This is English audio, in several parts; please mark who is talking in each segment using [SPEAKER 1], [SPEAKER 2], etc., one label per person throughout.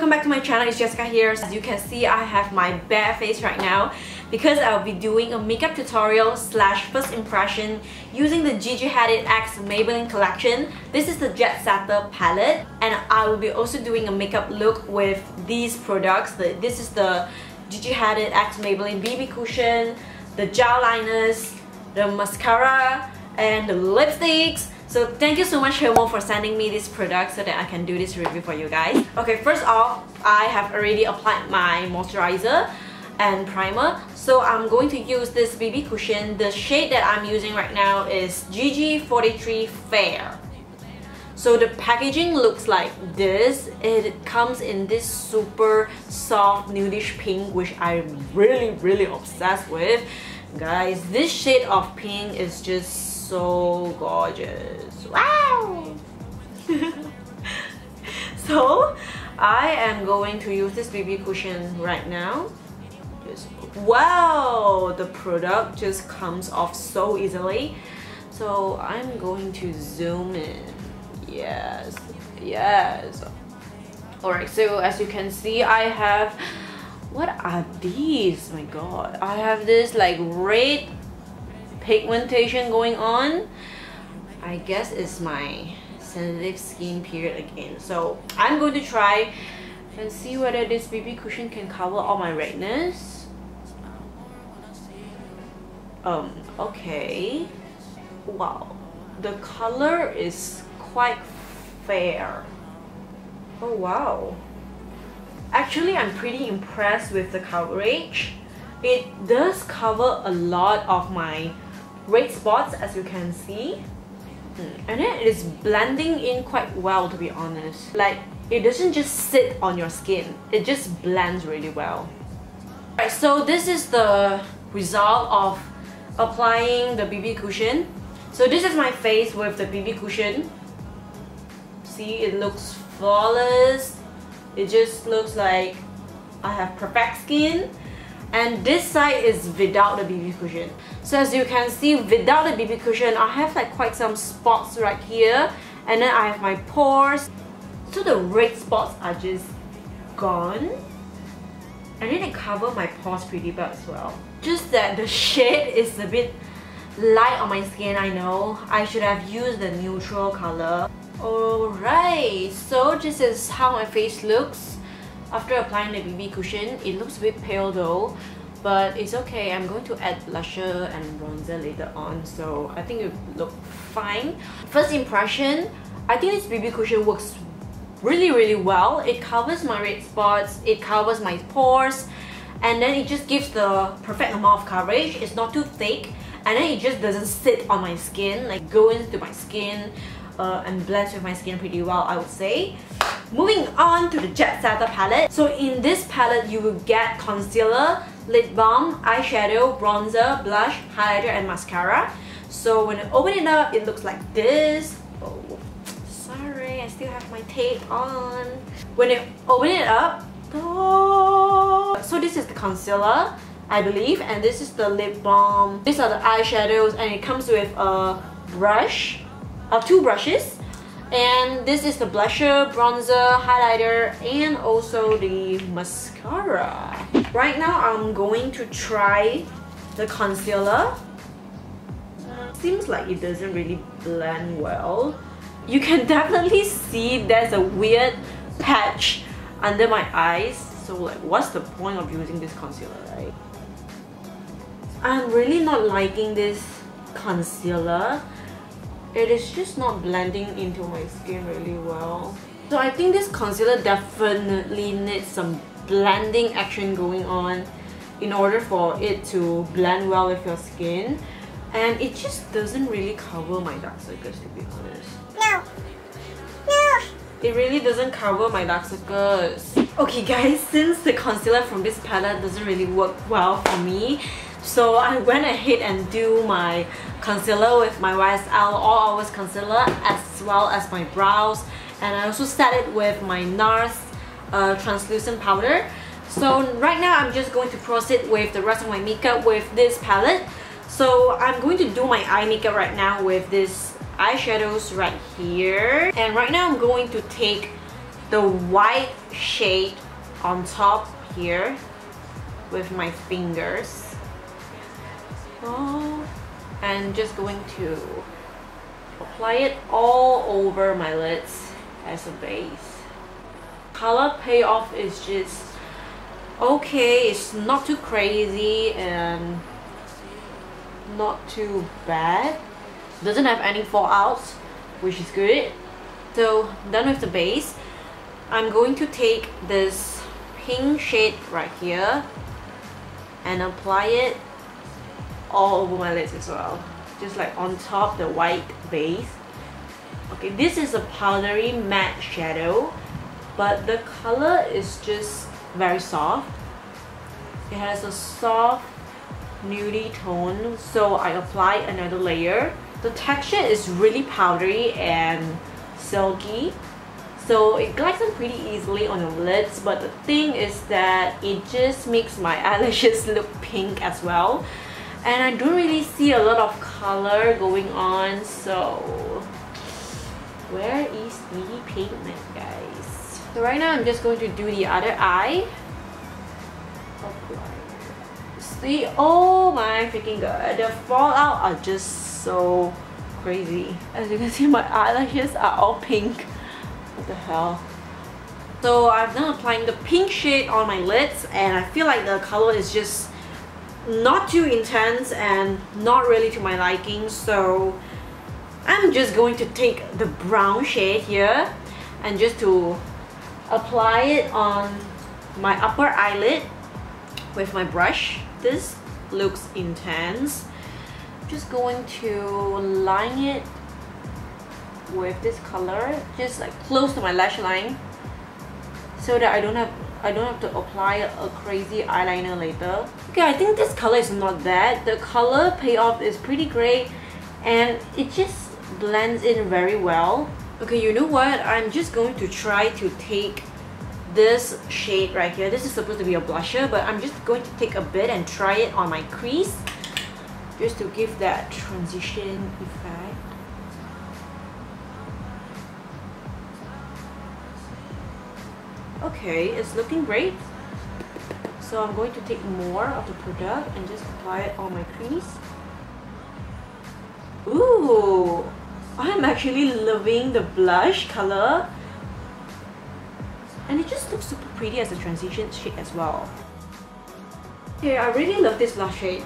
[SPEAKER 1] welcome back to my channel. It's Jessica here. As you can see, I have my bare face right now because I'll be doing a makeup tutorial slash first impression using the Gigi Hadid X Maybelline collection. This is the Jet Setter palette, and I will be also doing a makeup look with these products. This is the Gigi Hadid X Maybelline BB cushion, the gel liners, the mascara, and the lipsticks. So thank you so much Helmo for sending me this product so that I can do this review for you guys. Okay, first off, I have already applied my moisturizer and primer. So I'm going to use this BB cushion. The shade that I'm using right now is GG43 Fair. So the packaging looks like this. It comes in this super soft nudish pink, which I'm really obsessed with. Guys, this shade of pink is just so gorgeous. Wow! So I am going to use this BB cushion right now. Wow, the product just comes off so easily. So I'm going to zoom in. Yes. Alright, so as you can see, I have, what are these? My god, I have this like red pigmentation going on. I guess it's my sensitive skin period again. So I'm going to try and see whether this BB cushion can cover all my redness. Okay. Wow, the color is quite fair. Oh wow. Actually, I'm pretty impressed with the coverage. It does cover a lot of my red spots, as you can see, and then it is blending in quite well, to be honest. Like, it doesn't just sit on your skin, it just blends really well. Alright, so this is the result of applying the BB cushion. So this is my face with the BB cushion. See, it looks flawless. It just looks like I have perfect skin. And this side is without the BB cushion. So as you can see, without the BB cushion, I have like quite some spots right here. And then I have my pores. So the red spots are just gone. And then it covers my pores pretty well as well. Just that the shade is a bit light on my skin, I know. I should have used the neutral color. Alright, so this is how my face looks after applying the BB cushion. It looks a bit pale though, but it's okay. I'm going to add blusher and bronzer later on, so I think it will look fine. First impression, I think this BB cushion works really well. It covers my red spots, it covers my pores, and then it just gives the perfect amount of coverage. It's not too thick, and then it just doesn't sit on my skin, like go into my skin and blends with my skin pretty well, I would say. Moving on to the Jet Setter palette. So in this palette, you will get concealer, lip balm, eyeshadow, bronzer, blush, highlighter, and mascara. So when you open it up, it looks like this. Oh, sorry, I still have my tape on. When you open it up, oh, so this is the concealer, I believe, and this is the lip balm. These are the eyeshadows, and it comes with a brush, two brushes. And this is the blusher, bronzer, highlighter, and also the mascara. Right now, I'm going to try the concealer. Seems like it doesn't really blend well. You can definitely see there's a weird patch under my eyes. So like, what's the point of using this concealer, right? I'm really not liking this concealer. It is just not blending into my skin really well. So I think this concealer definitely needs some blending action going on in order for it to blend well with your skin. And it just doesn't really cover my dark circles, to be honest. No! It really doesn't cover my dark circles. Okay guys, since the concealer from this palette doesn't really work well for me, so I went ahead and do my concealer with my YSL All Hours Concealer, as well as my brows, and I also set it with my NARS translucent powder. So right now I'm just going to proceed with the rest of my makeup with this palette. So I'm going to do my eye makeup right now with this eyeshadows right here. And right now I'm going to take the white shade on top here with my fingers. Oh, and just going to apply it all over my lids as a base. Color payoff is just okay. It's not too crazy and not too bad. Doesn't have any fallouts, which is good. So done with the base. I'm going to take this pink shade right here and apply it all over my lids as well, just like on top the white base. Okay, this is a powdery matte shadow, but the color is just very soft. It has a soft nudie tone, so I apply another layer. The texture is really powdery and silky, so it glides on pretty easily on your lids, but the thing is that it just makes my eyelashes look pink as well, and I don't really see a lot of color going on. So where is the pigment, guys? So right now I'm just going to do the other eye. See, oh my freaking god, the fallout are just so crazy. As you can see, my eyelashes are all pink. What the hell? So I've done applying the pink shade on my lids, and I feel like the color is just not too intense and not really to my liking. So I'm just going to take the brown shade here and just to apply it on my upper eyelid with my brush. This looks intense. I'm just going to line it with this color, just like close to my lash line, so that I don't have to apply a crazy eyeliner later. Okay, I think this color is not bad. The color payoff is pretty great and it just blends in very well. Okay, you know what? I'm just going to try to take this shade right here. This is supposed to be a blusher, but I'm just going to take a bit and try it on my crease just to give that transition effect. Okay, it's looking great. So I'm going to take more of the product and just apply it on my crease. Ooh, I'm actually loving the blush color. And it just looks super pretty as a transition shade as well. Okay, I really love this blush shade.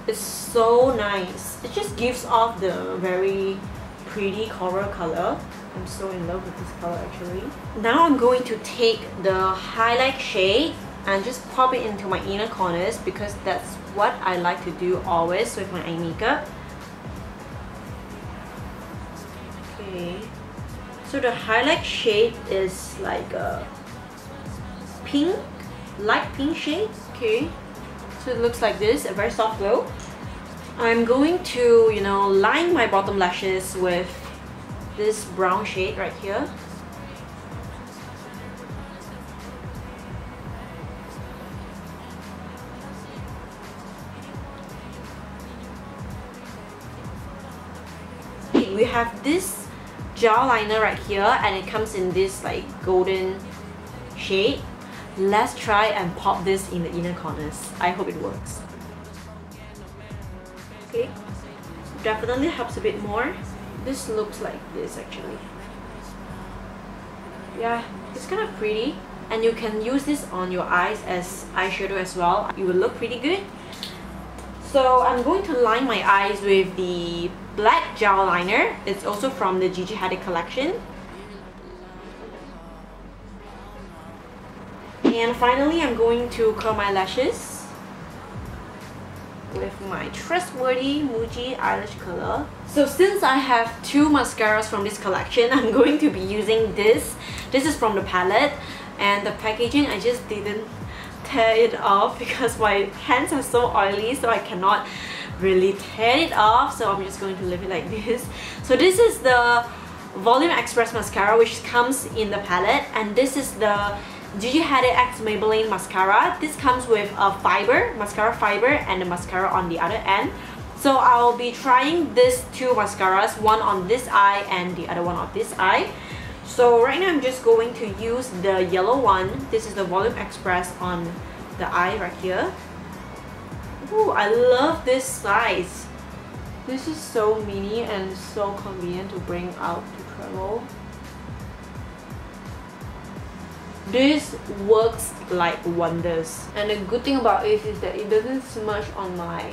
[SPEAKER 1] It's so nice. It just gives off the very pretty coral color. I'm so in love with this color actually. Now I'm going to take the highlight shade and just pop it into my inner corners, because that's what I like to do always with my eye makeup. Okay, so the highlight shade is like a pink, light pink shade. Okay, so it looks like this, a very soft glow. I'm going to, you know, line my bottom lashes with this brown shade right here. Okay, we have this gel liner right here, and it comes in this like golden shade. Let's try and pop this in the inner corners. I hope it works. Okay, definitely helps a bit more. This looks like this actually. Yeah, it's kind of pretty, and you can use this on your eyes as eyeshadow as well. It will look pretty good. So I'm going to line my eyes with the black gel liner. It's also from the Gigi Hadid collection. And finally, I'm going to curl my lashes with my trustworthy Muji eyelash curler. So since I have two mascaras from this collection, I'm going to be using this. This is from the palette, and the packaging, I just didn't tear it off because my hands are so oily, so I cannot really tear it off. So I'm just going to leave it like this. So this is the Volume Express mascara, which comes in the palette, and this is the Gigi Hadid X Maybelline mascara. This comes with a fiber, mascara fiber, and the mascara on the other end. So I'll be trying these two mascaras, one on this eye and the other one on this eye. So right now I'm just going to use the yellow one. This is the Volume Express on the eye right here. Ooh, I love this size. This is so mini and so convenient to bring out to travel. This works like wonders. And the good thing about it is that it doesn't smudge on my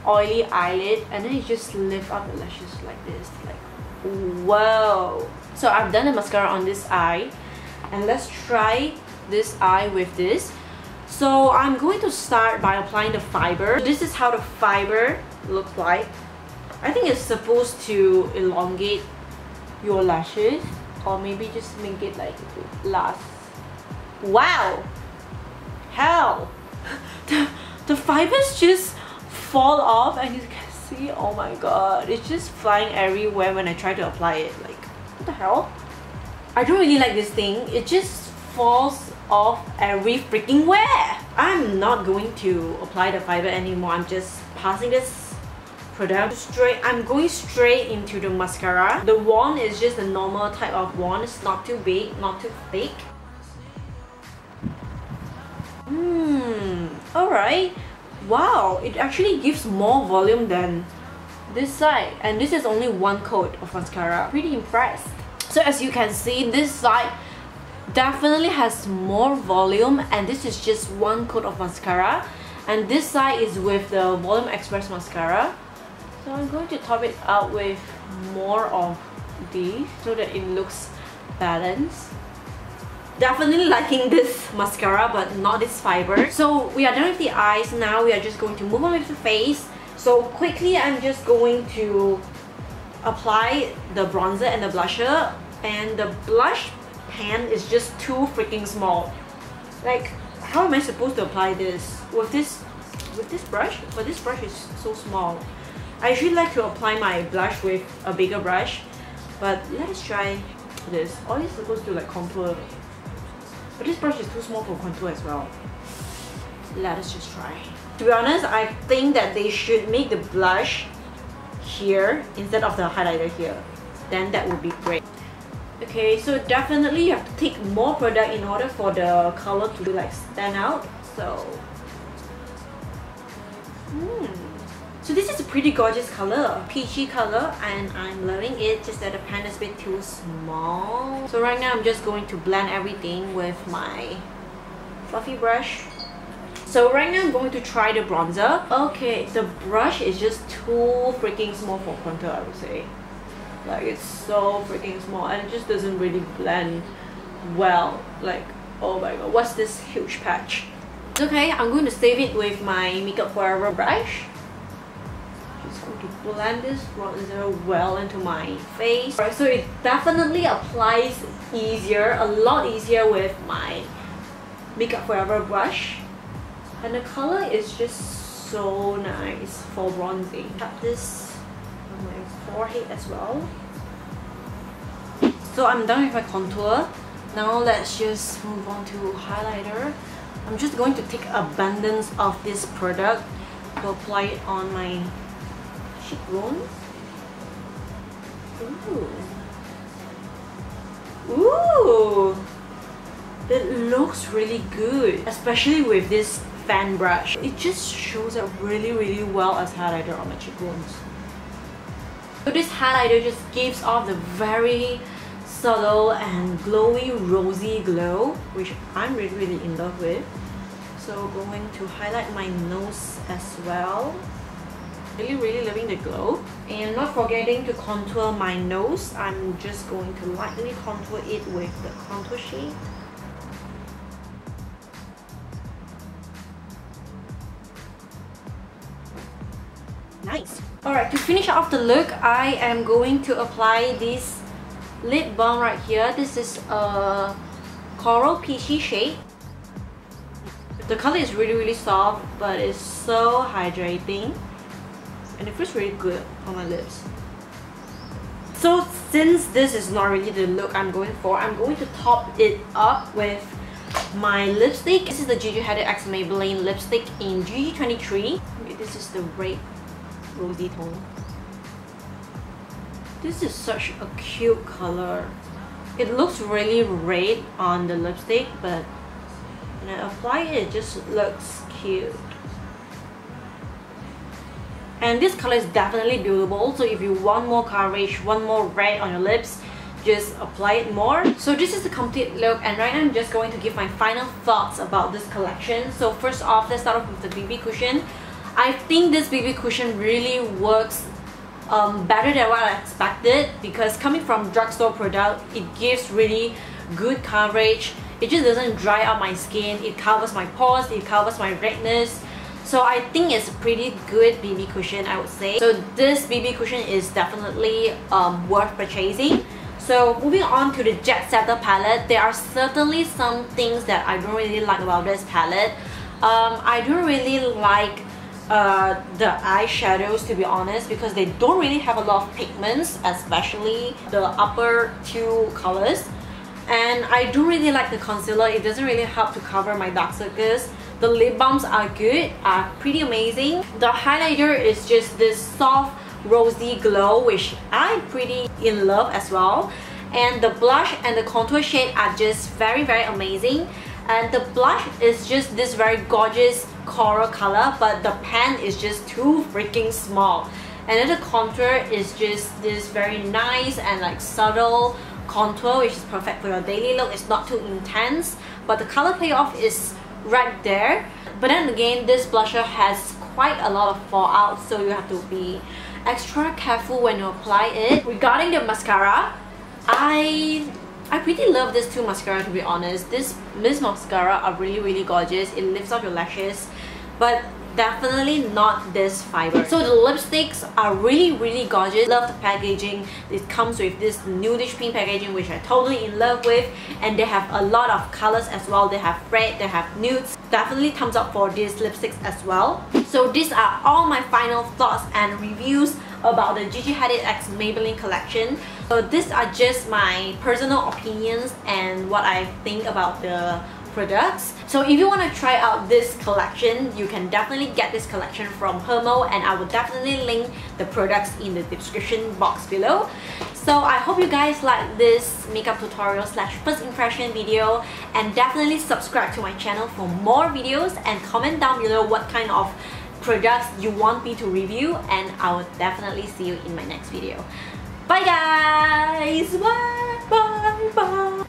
[SPEAKER 1] oily eyelid, and then it just lifts up the lashes like this. Like, whoa! So I've done the mascara on this eye, and let's try this eye with this. So I'm going to start by applying the fiber. This is how the fiber looks like. I think it's supposed to elongate your lashes, or maybe just make it like it lasts. Wow! Hell! The fibers just fall off, and you can see, oh my god, it's just flying everywhere when I try to apply it. Like, what the hell? I don't really like this thing. It just falls off every freaking where. I'm not going to apply the fiber anymore. I'm just passing this product straight. I'm going straight into the mascara. The wand is just a normal type of wand. It's not too big, not too thick. Alright. Wow, it actually gives more volume than this side, and this is only one coat of mascara. Pretty impressed. So as you can see, this side definitely has more volume, and this is just one coat of mascara, and this side is with the Volume Express mascara. So I'm going to top it out with more of these so that it looks balanced. Definitely liking this mascara, but not this fiber. So we are done with the eyes. Now we are just going to move on with the face. So quickly, I'm just going to apply the bronzer and the blusher, and the blush pan is just too freaking small. Like, how am I supposed to apply this with this brush? But this brush is so small. I usually like to apply my blush with a bigger brush, but let's try this. All is supposed to like contour, but this brush is too small for contour as well. Let us just try. To be honest, I think that they should make the blush here instead of the highlighter here. Then that would be great. Okay, so definitely you have to take more product in order for the color to like stand out. So so this is a pretty gorgeous color, peachy color, and I'm loving it, just that the pan is a bit too small. So right now I'm just going to blend everything with my fluffy brush. So right now I'm going to try the bronzer. Okay, the brush is just too freaking small for contour, I would say. Like, it's so freaking small, and it just doesn't really blend well. Like, oh my god, what's this huge patch? Okay, I'm going to save it with my Makeup Forever brush. Going to blend this bronzer well into my face. Alright, so it definitely applies easier, a lot easier with my Makeup Forever brush, and the color is just so nice for bronzing. Tap this on my forehead as well. So I'm done with my contour. Now let's just move on to highlighter. I'm just going to take abundance of this product to apply it on my cheekbone. Ooh, that looks really good, especially with this fan brush. It just shows up really well as highlighter on my cheekbones. So this highlighter just gives off the very subtle and glowy rosy glow, which I'm really in love with. So going to highlight my nose as well. Really loving the glow, and not forgetting to contour my nose. I'm just going to lightly contour it with the contour shade. Nice. Alright, to finish off the look, I am going to apply this lip balm right here. This is a coral peachy shade. The color is really soft, but it's so hydrating, and it feels really good on my lips. So since this is not really the look I'm going for, I'm going to top it up with my lipstick. This is the Gigi Hadid X Maybelline lipstick in GG23. This is the red rosy tone. This is such a cute color. It looks really red on the lipstick, but when I apply it, it just looks cute. And this color is definitely buildable, so if you want more coverage, want more red on your lips, just apply it more. So this is the complete look, and right now I'm just going to give my final thoughts about this collection. So first off, let's start off with the BB cushion. I think this BB cushion really works better than what I expected, because coming from drugstore product, it gives really good coverage. It just doesn't dry out my skin, it covers my pores, it covers my redness. So I think it's a pretty good BB cushion, I would say. So this BB cushion is definitely worth purchasing. So moving on to the Jet Setter palette, there are certainly some things that I don't really like about this palette. I don't really like the eyeshadows, to be honest, because they don't really have a lot of pigments, especially the upper two colors. And I do really like the concealer. It doesn't really help to cover my dark circles. The lip balms are good, are pretty amazing. The highlighter is just this soft rosy glow, which I'm pretty in love as well. And the blush and the contour shade are just very amazing. And the blush is just this very gorgeous coral color, but the pan is just too freaking small. And then the contour is just this very nice and like subtle contour, which is perfect for your daily look. It's not too intense, but the color payoff is right there. But then again, this blusher has quite a lot of fallout, so you have to be extra careful when you apply it. Regarding the mascara, I pretty love these two mascara, to be honest. This mascara are really gorgeous. It lifts up your lashes, but definitely not this fiber. So the lipsticks are really gorgeous. Love the packaging. It comes with this nudish pink packaging, which I'm totally in love with, and they have a lot of colors as well. They have red, they have nudes. Definitely thumbs up for these lipsticks as well. So these are all my final thoughts and reviews about the Gigi Hadid X Maybelline collection. So these are just my personal opinions and what I think about the products. So if you want to try out this collection, you can definitely get this collection from Hermo, and I will definitely link the products in the description box below. So I hope you guys like this makeup tutorial slash first impression video, and definitely subscribe to my channel for more videos, and comment down below what kind of products you want me to review, and I will definitely see you in my next video. Bye guys! Bye!